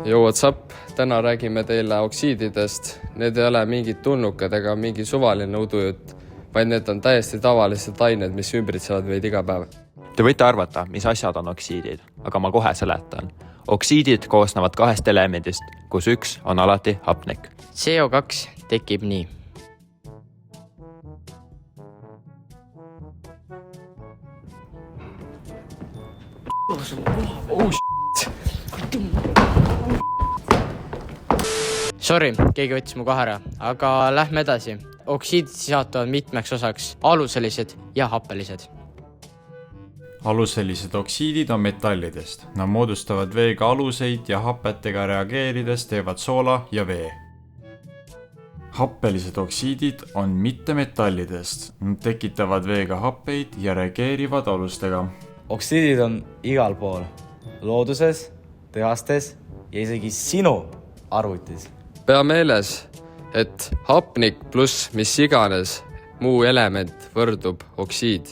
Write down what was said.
Yo, what's up? Täna räägime teile oksiididest. Need ei ole mingid tulnukad ega mingi suvaline udujutt, vaid need on täiesti tavalised ained, mis ümbritsevad meid iga päev. Te võite arvata, mis asjad on oksiidid, aga ma kohe seletan. Oksiidid koosnevad kahest elemendist, kus üks on alati hapnik. CO2 tekib nii. Sorry, keegi võttis mu kohe ära, aga lähme edasi. Oksiidid jaotuvad mitmeks osaks, aluselised ja happelised. Aluselised oksiidid on metallidest. Nad moodustavad veega aluseid ja hapetega reageerides teevad soola ja vee. Happelised oksiidid on mittemetallidest. Nad tekitavad veega happeid ja reageerivad alustega. Oksiidid on igal pool. Looduses, tehastes ja isegi sinu arvutis. Pea meeles, et hapnik pluss mis iganes muu element võrdub oksiid.